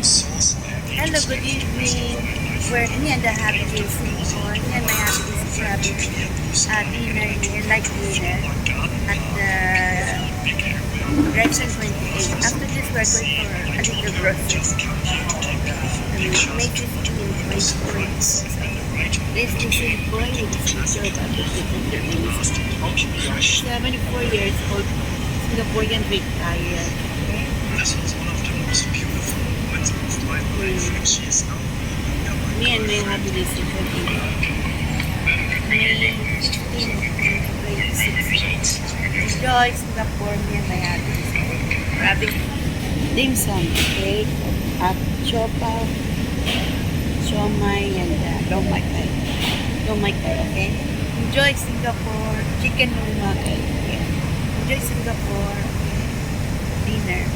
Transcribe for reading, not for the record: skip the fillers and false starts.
Hello, good evening. Me and the happy days Singapore. Me and my happy days having dinner here, light dinner at the Direction 28. After this, we're going for a little grocery. May 15, 24. This is Singapore. It is featured at the 74 years old Singaporean retired. Okay? Me and my happy days Singapore. May 15, 26. Enjoy Singapore, me and my happy days. Grabbing dim sum, cake, chopaw, siomai, and long mai kai. Okay? Enjoy Singapore, chicken numa, okay? Enjoy Singapore dinner.